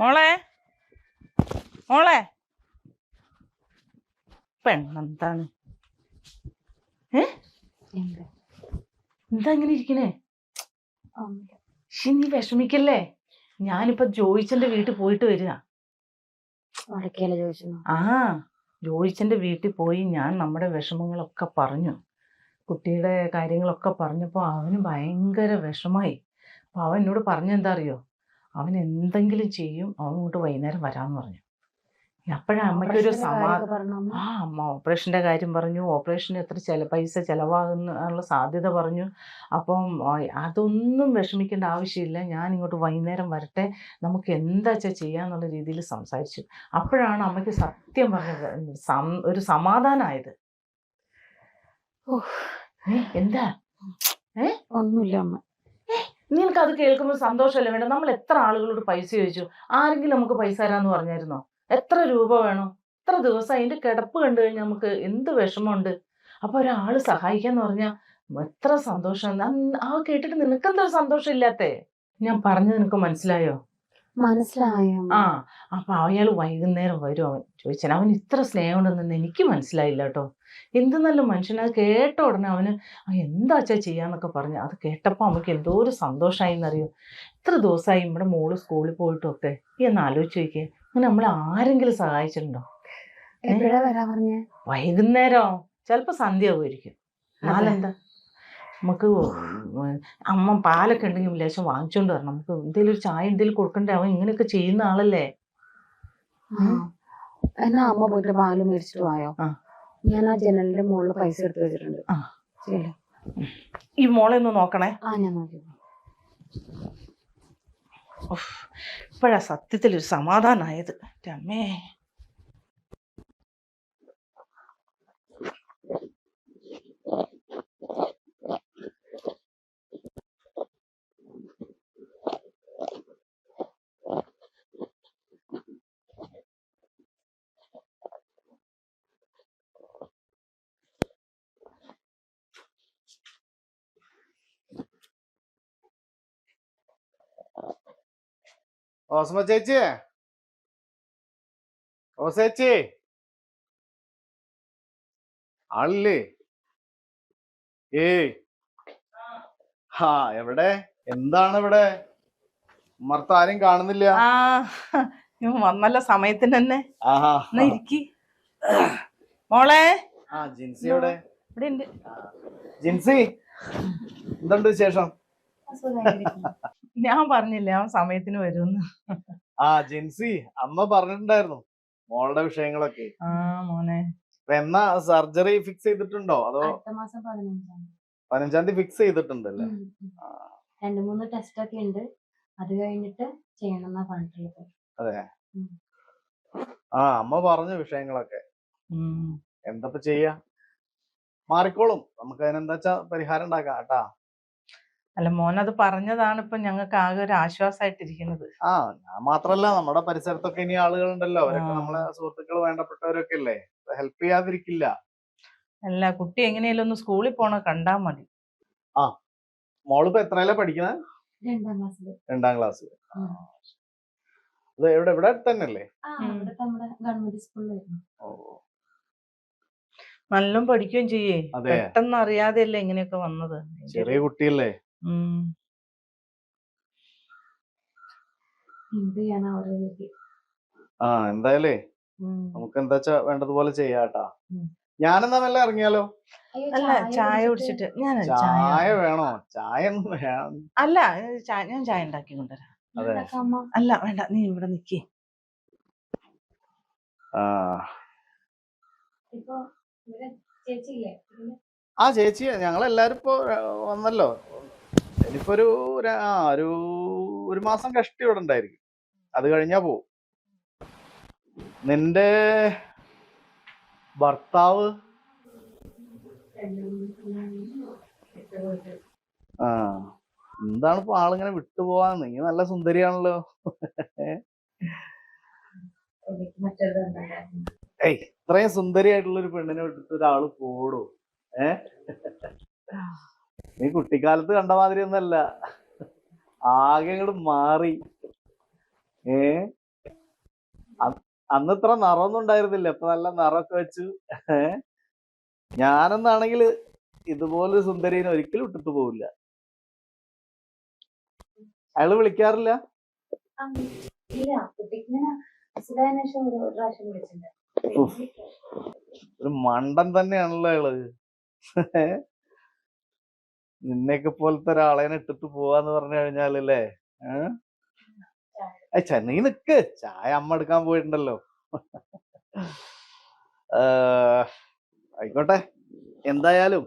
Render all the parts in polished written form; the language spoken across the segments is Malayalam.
മോളെ മോളെ പെണ്ണെന്താണ് എന്താ ഇങ്ങനെ ഇരിക്കണേ? നീ വിഷമിക്കല്ലേ. ഞാനിപ്പോ ജോയിച്ചന്റെ വീട്ടിൽ പോയിട്ട് വരിക. ആ ജോയിച്ചന്റെ വീട്ടിൽ പോയി ഞാൻ നമ്മുടെ വിഷമങ്ങളൊക്കെ പറഞ്ഞു, കുട്ടിയുടെ കാര്യങ്ങളൊക്കെ പറഞ്ഞപ്പോൾ അവന് ഭയങ്കര വിഷമായി. അപ്പൊ അവൻ എന്നോട് പറഞ്ഞെന്താ അറിയോ, അവൻ എന്തെങ്കിലും ചെയ്യും, അവൻ ഇങ്ങോട്ട് വൈകുന്നേരം വരാമെന്ന് പറഞ്ഞു. അപ്പോഴാണ് അമ്മയ്ക്കൊരു അമ്മ ഓപ്പറേഷൻ്റെ കാര്യം പറഞ്ഞു. ഓപ്പറേഷന് എത്ര പൈസ ചിലവാകുന്നുള്ള സാധ്യത പറഞ്ഞു. അപ്പം അതൊന്നും വിഷമിക്കേണ്ട ആവശ്യമില്ല, ഞാൻ ഇങ്ങോട്ട് വൈകുന്നേരം വരട്ടെ, നമുക്ക് എന്താ വെച്ചാൽ ചെയ്യാന്നുള്ള രീതിയിൽ സംസാരിച്ചു. അപ്പോഴാണ് അമ്മയ്ക്ക് സത്യം പറഞ്ഞത് ഒരു സമാധാനമായത്. എന്താ ഒന്നുമില്ല അമ്മ. നിനക്കത് കേൾക്കുമ്പോൾ സന്തോഷമല്ലേ വേണ്ട? നമ്മൾ എത്ര ആളുകളോട് പൈസ ചോദിച്ചു, ആരെങ്കിലും നമുക്ക് പൈസ തരാമെന്ന് പറഞ്ഞായിരുന്നോ? എത്ര രൂപ വേണോ? എത്ര ദിവസം അതിൻ്റെ കിടപ്പ് കണ്ടു കഴിഞ്ഞാൽ നമുക്ക് എന്ത് വിഷമമുണ്ട്. അപ്പോൾ ഒരാൾ സഹായിക്കാന്ന് പറഞ്ഞാൽ എത്ര സന്തോഷം. ആ കേട്ടിട്ട് നിനക്കെന്താ സന്തോഷം ഇല്ലാത്തേ? ഞാൻ പറഞ്ഞത് നിനക്ക് മനസ്സിലായോ? മനസ്സിലായോ? അപ്പൊ അയാൾ വൈകുന്നേരം വരും. അവൻ ചോദിച്ചാൽ അവൻ ഇത്ര സ്നേഹം ഉണ്ടെന്ന് എനിക്ക് മനസ്സിലായില്ല കേട്ടോ. എന്ത് നല്ല മനുഷ്യൻ. അത് കേട്ട ഉടനെ അവന് എന്താച്ചാ ചെയ്യാന്നൊക്കെ പറഞ്ഞു. അത് കേട്ടപ്പോൾ നമുക്ക് എന്തോ ഒരു സന്തോഷമായി എന്നറിയോ. ഇത്ര ദിവസമായി നമ്മുടെ മോള് സ്കൂളിൽ പോയിട്ടും ഒക്കെ. ഈ ഒന്ന് ആലോചിച്ച് നോക്കിയേ, അങ്ങനെ നമ്മളെ ആരെങ്കിലും സഹായിച്ചിട്ടുണ്ടോ? വൈകുന്നേരം ചിലപ്പോ സന്ധ്യ ആവുമായിരിക്കും. നാലെന്താ, നമുക്ക് അമ്മ പാലൊക്കെ ഉണ്ടെങ്കിൽ ലേശം വാങ്ങിച്ചോണ്ട് വരണം. നമുക്ക് എന്തെങ്കിലും ഒരു ചായ എന്തെങ്കിലും കൊടുക്കണ്ടേ? അവൻ ഇങ്ങനെയൊക്കെ ചെയ്യുന്ന ആളല്ലേ. എന്നാ അമ്മ പോയിട്ട് പാല് മേടിച്ചിട്ട് പോയോ? ഞാൻ ആ ജനലിന്റെ മുകളിൽ പൈസ എടുത്ത് വെച്ചിട്ടുണ്ട്. ഈ മോളെ ഒന്ന് നോക്കണേ. ഞാൻ നോക്കി. ഇപ്പോഴാ സത്യത്തിലൊരു സമാധാനായത്. അമ്മേ, ഓസ്മ ചേച്ചി, ഓ ചേച്ചി ആളില്ലേ? ഏയ് എവിടെ? എന്താണ് ഇവിടെ? ഉമ്മർത്ത് ആരും കാണുന്നില്ല. വന്നല്ല സമയത്തിന് തന്നെ. ഇരിക്കി മോളെ. ജിൻസി എവിടെ? ഇവിടെ ഉണ്ട്. ജിൻസി, എന്തുണ്ട് വിശേഷം? ഞാൻ പറഞ്ഞില്ലേ അവൻ സമയത്തിന് വരുമെന്ന്. ജിൻസി, അമ്മ പറഞ്ഞിട്ടുണ്ടായിരുന്നു മോളുടെ വിഷയങ്ങളൊക്കെ. മോനെ, എന്നാ സർജറി ഫിക്സ് ചെയ്തിട്ടുണ്ടോ? അതോ 15-ാം തീയതി ഫിക്സ് ചെയ്തിട്ടുണ്ടല്ലേ? 2-3 ടെസ്റ്റ് ഒക്കെ ഉണ്ട്, അത് കഴിഞ്ഞിട്ട് ചെയ്യണമെന്നാ പറഞ്ഞിട്ടുള്ളത്. അതെ. അമ്മ പറഞ്ഞു വിഷയങ്ങളൊക്കെ. എന്തപ്പോ ചെയ്യാ, മാറിക്കോളും. നമുക്ക് അതിനെന്താ വെച്ചാ പരിഹാരം ഉണ്ടാക്കാം കേട്ടാ. അല്ല മോനത് പറഞ്ഞതാണ് ഇപ്പൊ ഞങ്ങൾക്ക് ആകെ ഒരു ആശ്വാസമായിട്ടിരിക്കുന്നത്. ഞാൻ മാത്രല്ല, നമ്മുടെ പരിസരത്തൊക്കെ ഇനി ആളുകളുണ്ടല്ലോ, അവരൊക്കെ നമ്മളെ സുഹൃത്തുക്കൾ, വേണ്ടപ്പെട്ടവരൊക്കെ അല്ലേ, ഹെൽപ്പ് ചെയ്യാതിരിക്കില്ല. അല്ല, കുട്ടി എങ്ങനെയാലും ഒന്ന് സ്കൂളിൽ പോണ കണ്ടാ മതി. മോളിപ്പോ എത്രയിലാ പഠിക്കണേ? 2-ാം ക്ലാസ്. അത് ഇവിടെ അടുത്ത് തന്നെയല്ലേ? നല്ല പഠിക്കുകയും ചെയ്യേ. പെട്ടെന്ന് അറിയാതെയല്ലേ ഇങ്ങനെയൊക്കെ വന്നത്. ചെറിയ കുട്ടിയല്ലേ. എന്തായാലേ നമുക്ക് എന്താച്ചാ വേണ്ടതുപോലെ ചെയ്യാട്ടാ. ഞാനെന്നാ നല്ല ഇറങ്ങിയാലോ? അല്ല, ചായ കുടിച്ചിട്ട്. ചായ വേണോ? ചായ ഒന്നും വേണം. അല്ല, ഞാൻ ചായ ഉണ്ടാക്കി കൊണ്ടുവരാം. അല്ല വേണ്ട, നീ ഇവിടെ നിക്കേ. ചേച്ചി, ഞങ്ങളെല്ലാരും ഇപ്പൊ വന്നല്ലോ. ഇനിയിപ്പോ ഒരു മാസം കഷ്ടി ഇവിടെ ഉണ്ടായിരിക്കും. അത് കഴിഞ്ഞാ പോവും. നിന്റെ ഭർത്താവ് എന്താണ് ഇപ്പൊ ആളിങ്ങനെ വിട്ടുപോവാൻ? നീ നല്ല സുന്ദരിയാണല്ലോ. ഇത്രയും സുന്ദരിയായിട്ടുള്ള ഒരു പെണ്ണിനെ വിട്ടിട്ട് ഒരാള് പോടോ? നീ കുട്ടിക്കാലത്ത് കണ്ട മാതിരി ഒന്നല്ല, ആകെ അങ്ങോട്ട് മാറി. അന്ന് ഇത്ര നിറമൊന്നും ഉണ്ടായിരുന്നില്ല, ഇപ്പൊ നല്ല നിറമൊക്കെ വെച്ചു. ഞാനെന്നാണെങ്കിൽ ഇതുപോലൊരു സുന്ദരീനെ ഒരിക്കലും ഇട്ടിട്ട് പോവില്ല. അയാള് വിളിക്കാറില്ല? ഇല്ല, കുട്ടിക്ക് ഇങ്ങനെ അസുഖമായതിനു ശേഷം ഒരു പ്രാവശ്യം വിളിച്ചിട്ടുണ്ട്. ഉഫ്, ഒരു മണ്ടൻ തന്നെയാണല്ലോ അയാള്. നിന്നെയൊക്കെ പോലത്തെ ഒരാളെ ഇട്ടിട്ട് പോവാന്ന് പറഞ്ഞു കഴിഞ്ഞാലല്ലേ. നീ നിക്ക്, ചായ അമ്മ എടുക്കാൻ പോയിട്ടുണ്ടല്ലോ. ആയിക്കോട്ടെ, എന്തായാലും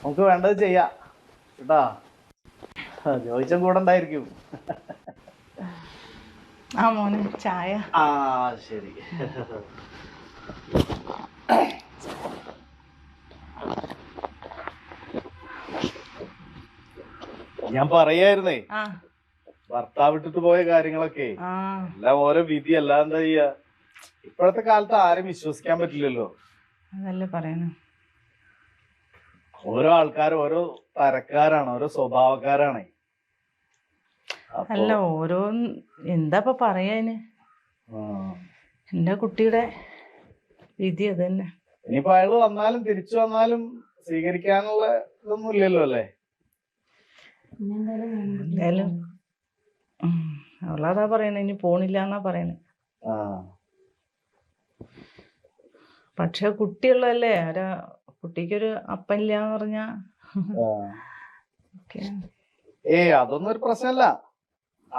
നമുക്ക് വേണ്ടത് ചെയ്യാം കേട്ടാ. ജോയിച്ചൻ കൂടെ ഉണ്ടായിരിക്കും. ആ മോനെ ചായ. ആ ശരി. ഞാൻ പറയായിരുന്നേ, ആ ഭർത്താവ് ഇട്ടിട്ട് പോയ കാര്യങ്ങളൊക്കെ ആ എല്ലാം ഓരോ വിധി, അല്ല എന്താ ചെയ്യാ. ഇപ്പോഴത്തെ കാലത്ത് ആരും വിശ്വസിക്കാൻ പറ്റില്ലല്ലോ. അതല്ലേ പറയണ. ഓരോ ആൾക്കാരും ഓരോ തരക്കാരാണ്, ഓരോ സ്വഭാവക്കാരാണ്. അല്ല ഓരോ എന്താ പറയാന്. എന്റെ കുട്ടിയുടെ വിധി അത് തന്നെ. ഇനിയിപ്പോ അയാള് വന്നാലും തിരിച്ചു വന്നാലും സ്വീകരിക്കാനുള്ള ഇതൊന്നും ഇല്ലല്ലോ അല്ലേ. എന്തായാലും അവളതാ പറയണേ, ഇനി പോണില്ല എന്നാ പറയണേ. പക്ഷെ കുട്ടിയുള്ളതല്ലേ, കുട്ടിക്കൊരു അപ്പനില്ലാന്ന് പറഞ്ഞാ അതൊന്നും ഒരു പ്രശ്നമല്ല.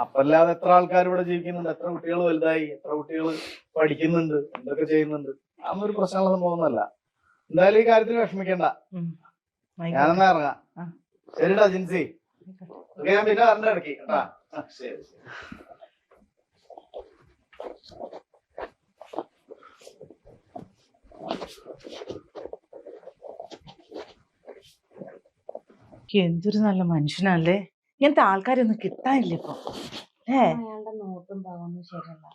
അപ്പല്ലാതെ എത്ര ആൾക്കാർ ഇവിടെ ജീവിക്കുന്നുണ്ട്, എത്ര കുട്ടികൾ വലുതായി, എത്ര കുട്ടികൾ പഠിക്കുന്നുണ്ട്, എന്തൊക്കെ ചെയ്യുന്നുണ്ട്. അതൊന്നും ഒരു പ്രശ്നമുള്ള സംഭവമൊന്നുമല്ല. എന്തായാലും ഈ കാര്യത്തിൽ വിഷമിക്കണ്ട, ഞാനെന്നാ ഇറങ്ങാം. ശരിടാ ജിൻസി, ഞാൻ പിന്നെ വരണ്ട ഇടയ്ക്ക് കേട്ടാ. ശരി ശരി. എന്തൊരു നല്ല മനുഷ്യനല്ലേ. ഇങ്ങനത്തെ ആൾക്കാരൊന്നും കിട്ടാനില്ല ഇപ്പൊ. അയാളുടെ നോട്ടും ഭാവമൊന്നും ശരിയല്ല.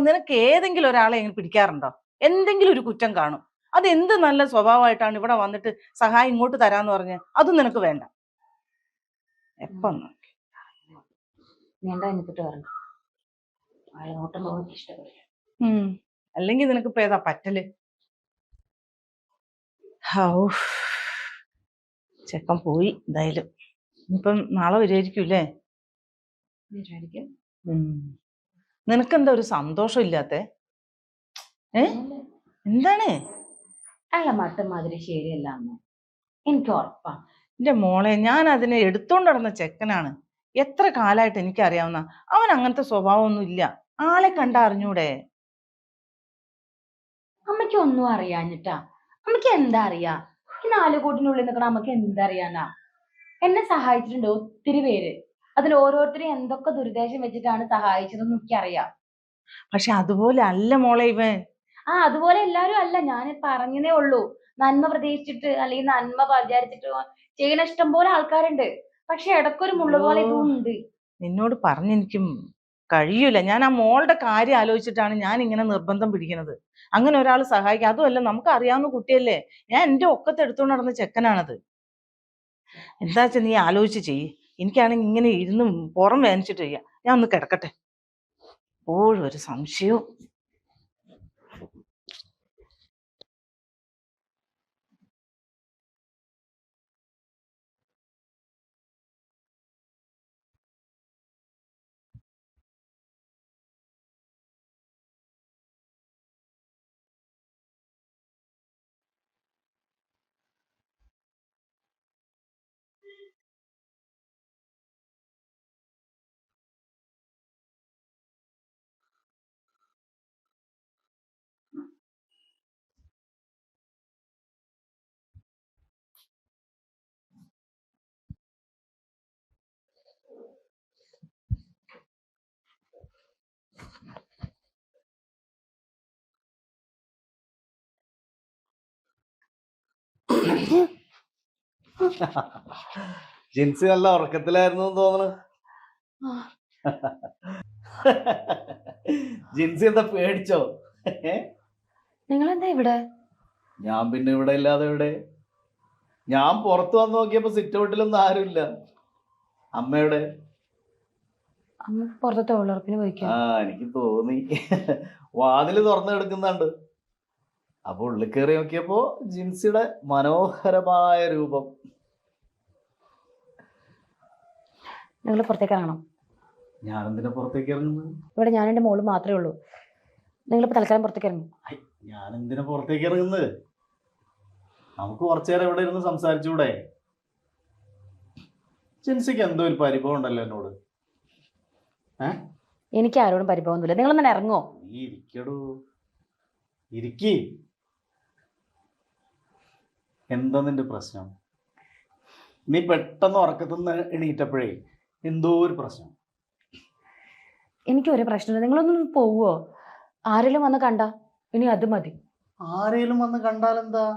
നിനക്ക് ഏതെങ്കിലും ഒരാളെ ഇങ്ങനെ പിടിക്കാറുണ്ടോ? എന്തെങ്കിലും ഒരു കുറ്റം കാണും. അത് എന്ത് നല്ല സ്വഭാവമായിട്ടാണ് ഇവിടെ വന്നിട്ട് സഹായം ഇങ്ങോട്ട് തരാന്ന് പറഞ്ഞ് അതും നിനക്ക് വേണ്ട. എപ്പം വേണ്ട, എന്നിട്ട് വരണം. അയാളെ നോട്ടും ഭാവം ഇഷ്ടപ്പെടില്ല. അല്ലെങ്കിൽ നിനക്ക് ഇപ്പൊ ഏതാ പറ്റല്? ചെക്കൻ പോയി. എന്തായാലും ഇനിയിപ്പം നാളെ വരുമായിരിക്കൂല്ലേ? നിനക്കെന്താ ഒരു സന്തോഷം ഇല്ലാത്തെ? എന്താണ്? അയാളെ മട്ടമാതിരി ശരിയല്ല അമ്മ, എനിക്ക് ഉറപ്പാ. എന്റെ മോളെ, ഞാൻ അതിനെ എടുത്തോണ്ട് നടന്ന ചെക്കനാണ്. എത്ര കാലമായിട്ട് എനിക്കറിയാവുന്ന. അവൻ അങ്ങനത്തെ സ്വഭാവമൊന്നും ഇല്ല. ആളെ കണ്ട അറിഞ്ഞൂടെ? അമ്മയ്ക്ക് ഒന്നും അറിയാഞ്ഞിട്ടാ. അമ്മയ്ക്ക് എന്താ അറിയാ? ഈ 4 കൂട്ടിനുള്ളിൽ നിൽക്കണ അമ്മക്ക് എന്തറിയാനാ? എന്നെ സഹായിച്ചിട്ടുണ്ട് ഒത്തിരി പേര്. അതിൽ ഓരോരുത്തരും എന്തൊക്കെ ദുരുദ്ദേശം വെച്ചിട്ടാണ് സഹായിച്ചതെന്ന് എനിക്കറിയാം. പക്ഷെ അതുപോലെ അല്ല മോളെ ഇവൻ. അതുപോലെ എല്ലാരും അല്ല, ഞാൻ പറഞ്ഞതേ ഉള്ളൂ. നന്മ പ്രതീക്ഷിച്ചിട്ട് അല്ലെങ്കിൽ നന്മ വിചാരിച്ചിട്ട് ചെയ്യണ ഇഷ്ടം പോലെ ആൾക്കാരുണ്ട്. പക്ഷെ ഇടയ്ക്കൊരു മുള്ള പോലെ ഇതും ഉണ്ട്. നിന്നോട് പറഞ്ഞെനിക്കും കഴിയൂല. ഞാൻ ആ മോളുടെ കാര്യം ആലോചിച്ചിട്ടാണ് ഞാൻ ഇങ്ങനെ നിർബന്ധം പിടിക്കുന്നത്. അങ്ങനെ ഒരാൾ സഹായിക്കുക, അതുമല്ല നമുക്ക് അറിയാവുന്ന കുട്ടിയല്ലേ. ഞാൻ എന്റെ ഒക്കത്ത് എടുത്തോണ്ട് നടന്ന ചെക്കനാണത്. എന്താ വെച്ചാ നീ ആലോചിച്ച് ചെയ്യ്. എനിക്കാണെങ്കിൽ ഇങ്ങനെ ഇരുന്ന് പുറം വേദനിച്ചിട്ട് ചെയ്യാം. ഞാൻ ഒന്ന് കിടക്കട്ടെ. എപ്പോഴും ഒരു സംശയവും. ജിൻസി നല്ല ഉറക്കത്തിലായിരുന്നു തോന്നുന്നു. ജിൻസി എന്താ പേടിച്ചോ? നിങ്ങൾ എന്താ ഇവിടെ? ഞാൻ പിന്നെ ഇവിടെ ഇല്ലാതെ ഇവിടെ. ഞാൻ പുറത്ത് വന്ന് നോക്കിയപ്പോ സിറ്റ് ഔട്ടിലൊന്നും ആരുമില്ല. അമ്മയുടെ അമ്മ പുറത്തെ തൊഴിലുറപ്പിന് പോയിക്കാം. എനിക്ക് തോന്നി. വാതില് തുറന്നു കിടക്കുന്നുണ്ട്. അപ്പൊ ഉള്ളിൽ കയറി നോക്കിയപ്പോ ജിൻസിയുടെ മനോഹരമായ രൂപം. നിങ്ങൾ പുറത്തേക്ക് ഇറങ്ങണം. ഞാനെന്തിനാ പുറത്തേക്ക് ഇറങ്ങുന്നത്? ഇവിടെ ഞാൻ എൻ്റെ മോള് മാത്രമേ ഉള്ളൂ. നിങ്ങളിപ്പോൾ തൽക്കാലം പുറത്തേക്ക് ഇറങ്ങും. ഞാനെന്തിനാ പുറത്തേക്ക് ഇറങ്ങുന്നത്? നമുക്ക് കുറച്ചു നേരം ഇവിടെ ഇരുന്ന് സംസാരിച്ചൂടെ? ജിൻസിക്ക് എന്തോ ഒരു പരിഭവം ഉണ്ടല്ലോ എന്നോട്. എനിക്ക് ആരോടും പരിഭവമൊന്നുമില്ല. നിങ്ങളൊന്നും ഇറങ്ങുമോ? നീ ഇരിക്കടൂ, ഇരിക്കി. എന്താ നിന്റെ പ്രശ്നം? നീ പെട്ടെന്ന് ഉറക്കത്തുനിന്ന് എണീറ്റപ്പോഴേ എന്തോ ഒരു പ്രശ്നം. എനിക്കൊരു പ്രശ്നമില്ല. നിങ്ങളൊന്നും പോവുമോ? ആരെങ്കിലും വന്ന് കണ്ട ഇനി അത് മതി. ആരെങ്കിലും വന്ന് കണ്ടാലെന്താ?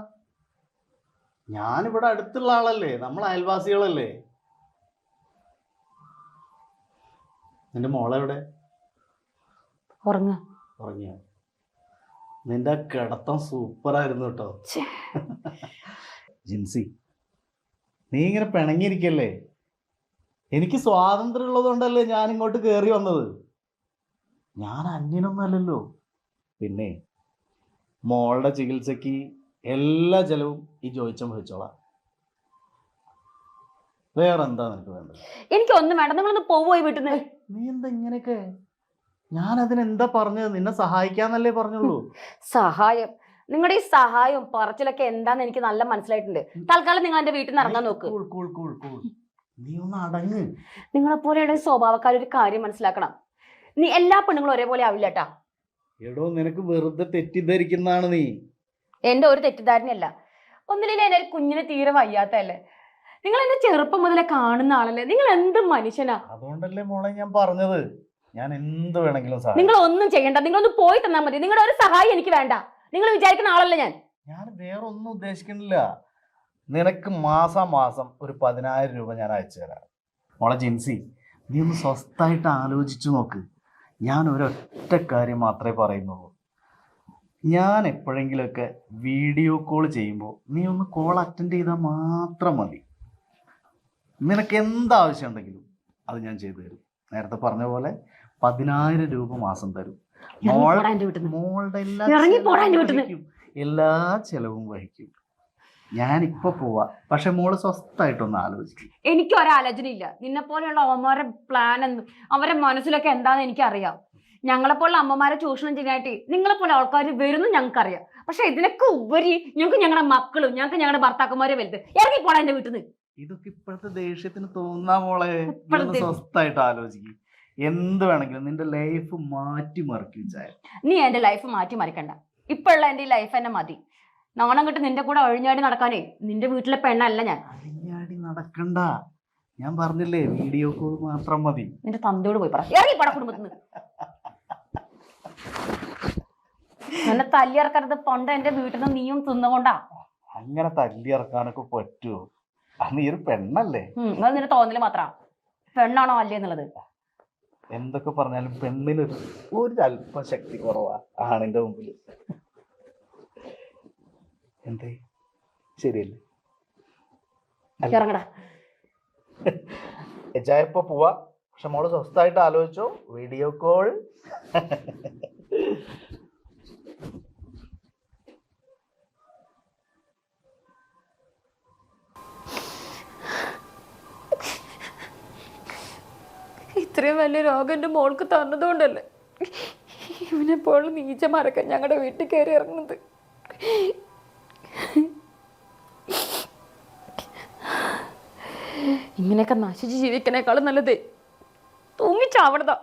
ഞാനിവിടെ അടുത്തുള്ള ആളല്ലേ, നമ്മൾ അയൽവാസികളല്ലേ. നിന്റെ മോളെവിടെ? ഉറങ്ങിയോ? നിന്റെ കിടത്തം സൂപ്പറായിരുന്നു കേട്ടോ. ജിൻസി, നീ ഇങ്ങനെ പിണങ്ങിയിരിക്കല്ലേ. എനിക്ക് സ്വാതന്ത്ര്യം ഉള്ളതുകൊണ്ടല്ലേ ഞാൻ ഇങ്ങോട്ട് കയറി വന്നത്. ഞാൻ അന്യനൊന്നും അല്ലല്ലോ. പിന്നെ മോളുടെ ചികിത്സക്ക് എല്ലാ ചെലവും ഈ ജോയിച്ചം വഹിച്ചോളാം. വേറെന്താ നിനക്ക് വേണ്ടത്? എനിക്കൊന്നും വേണ്ട. നിങ്ങളൊന്ന് പോയി വീട്ടിൽ നിന്ന്. നീ എന്താ ഇങ്ങനെയൊക്കെ? ഞാൻ അതിനെന്താ പറഞ്ഞത്? നിന്നെ സഹായിക്കാന്നല്ലേ പറഞ്ഞുള്ളൂ. സഹായം? നിങ്ങളുടെ ഈ സഹായവും പറച്ചിലൊക്കെ എന്താന്ന് എനിക്ക് നല്ല മനസ്സിലായിട്ടുണ്ട്. തൽക്കാലം നിങ്ങൾ എന്റെ വീട്ടിൽ നിന്ന് ഇറങ്ങാൻ നോക്ക്. നീ ഒന്ന് അടങ്ങ്. നിങ്ങളെപ്പോലെയുള്ള സ്വഭാവക്കാരൊരു കാര്യം മനസ്സിലാക്കണം. നീ എല്ലാ പെണ്ണുങ്ങളും ഒരേപോലെ ആവില്ല കേട്ടാ. എടോ, നിനക്ക് വെറുതെ തെറ്റിദ്ധരിക്കുന്നതാണ് നീ. എന്റെ ഒരു തെറ്റിദ്ധാരണയല്ല. ഒന്നില്ലേ, എന്റെ കുഞ്ഞിന് തീരെ വയ്യാത്തല്ലേ. നിങ്ങൾ എന്നെ ചെറുപ്പം മുതലേ കാണുന്ന ആളല്ലേ. നിങ്ങൾ എന്ത് മനുഷ്യനാ. അതുകൊണ്ടല്ലേ മോളെ ഞാൻ പറഞ്ഞത്, ഞാൻ എന്ത് വേണമെങ്കിലും സഹായിക്കാം. നിങ്ങൾ ഒന്നും ചെയ്യണ്ട. നിങ്ങളൊന്ന് പോയി തന്നാൽ മതി. നിങ്ങളുടെ ഒരു സഹായം എനിക്ക് വേണ്ട. നിങ്ങൾ വിചാരിക്കുന്ന ആളല്ല ഞാൻ. ഞാൻ വേറെ ഒന്നും ഉദ്ദേശിക്കുന്നില്ല. നിനക്ക് മാസം ഒരു 10,000 രൂപ ഞാൻ അയച്ചു തരാം. മോളെ ജിൻസി, നീ ഒന്ന് സ്വസ്ഥമായിട്ട് ആലോചിച്ചു നോക്ക്. ഞാൻ ഒരൊറ്റ കാര്യം മാത്രമേ പറയുന്നുള്ളൂ. ഞാൻ എപ്പോഴെങ്കിലുമൊക്കെ വീഡിയോ കോൾ ചെയ്യുമ്പോൾ നീ ഒന്ന് കോൾ അറ്റൻഡ് ചെയ്താൽ മാത്രം മതി. നിനക്ക് എന്താവശ്യം ഉണ്ടെങ്കിലും അത് ഞാൻ ചെയ്തു തരും. നേരത്തെ പറഞ്ഞ പോലെ 10,000 രൂപ മാസം തരും. മോളുടെ എല്ലാ ചെലവും വഹിക്കും. ഞാനിപ്പോ പോവാ. പക്ഷെ മോള് സ്വസ്ഥമായിട്ടൊന്ന് ആലോചിക്കും. എനിക്ക് ഒരാലോചന ഇല്ല. നിന്നെ പോലെയുള്ള അമ്മമാരുടെ പ്ലാൻ അവരുടെ മനസ്സിലൊക്കെ എന്താണെന്ന് എനിക്കറിയാം. ഞങ്ങളെപ്പോലുള്ള അമ്മമാരെ ചൂഷണം ചെയ്യാനായിട്ട് നിങ്ങളെപ്പോലെ ആൾക്കാർ വരുന്നു ഞങ്ങൾക്കറിയാം. പക്ഷെ ഇതിനൊക്കെ ഉപരി ഞങ്ങൾക്ക് ഞങ്ങളുടെ മക്കളും ഞങ്ങൾക്ക് ഞങ്ങളുടെ ഭർത്താക്കന്മാരെ വലുത്. ഇറങ്ങിപ്പോടാ എന്റെ വീട്ടിൽ നിന്ന്. ഇതൊക്കെ ഇപ്പോഴത്തെ ദേഷ്യത്തിന് തോന്നാ മോളെ. സ്വസ്ഥമായിട്ട് ആലോചിക്കും. എന്ത് വേണമെങ്കിലും നിന്റെ ലൈഫ് മാറ്റി മറിക്കും. നീ എന്റെ ലൈഫ് മാറ്റി മറിക്കണ്ട. ഇപ്പോഴുള്ള എന്റെ ഈ ലൈഫ് തന്നെ മതി. നാണം കിട്ട് നിന്റെ കൂടെ ഒഴിഞ്ഞാടി നടക്കാനേ നിന്റെ വീട്ടിലെ പെണ്ണല്ല ഞാൻ. ഒഴിഞ്ഞാടി നടക്കണ്ട. ഞാൻ പറഞ്ഞില്ലേ, വീഡിയോ കോൾ മാത്രം മതി. നിന്റെ തന്തയോട് പോയി പറ. ഇറങ്ങിപ്പോടാ കുടുംബത്തിൽ നിന്ന്. എന്നെ തല്ലിയിറക്കരുത്. പണ്ട് എന്റെ വീട്ടിൽ നിന്ന് നീയും തിന്നുകൊണ്ടാ. അങ്ങനെ തല്ലിയിറക്കാനൊക്കെ പറ്റുമോ? നീ ഒരു പെണ്ണല്ലേ. അത് നിന്റെ തോന്നല് മാത്ര. പെണ്ണാണോ അല്ലേ എന്നുള്ളത്. എന്തൊക്കെ പറഞ്ഞാലും പെണ്ണിന് ഒരു അല്പം ശക്തി കുറവാ ആണിന്റെ മുമ്പിൽ. എന്തേ, ശരിയല്ലേ? ഇറങ്ങടാ. എജായപ്പോ പോവാ. പക്ഷെ മോള് സ്വസ്ഥമായിട്ട് ആലോചിച്ചോ. Video call. ഇത്രയും വലിയ രോഗം എൻ്റെ മോൾക്ക് തന്നതുകൊണ്ടല്ലേ ഇവനെപ്പോൾ നീച്ചമാരൊക്കെ ഞങ്ങളുടെ വീട്ടിൽ കയറി ഇറങ്ങുന്നത്. ഇങ്ങനെയൊക്കെ നശിച്ച് ജീവിക്കണേക്കാളും നല്ലതേ തൂങ്ങിച്ചാവണതാ.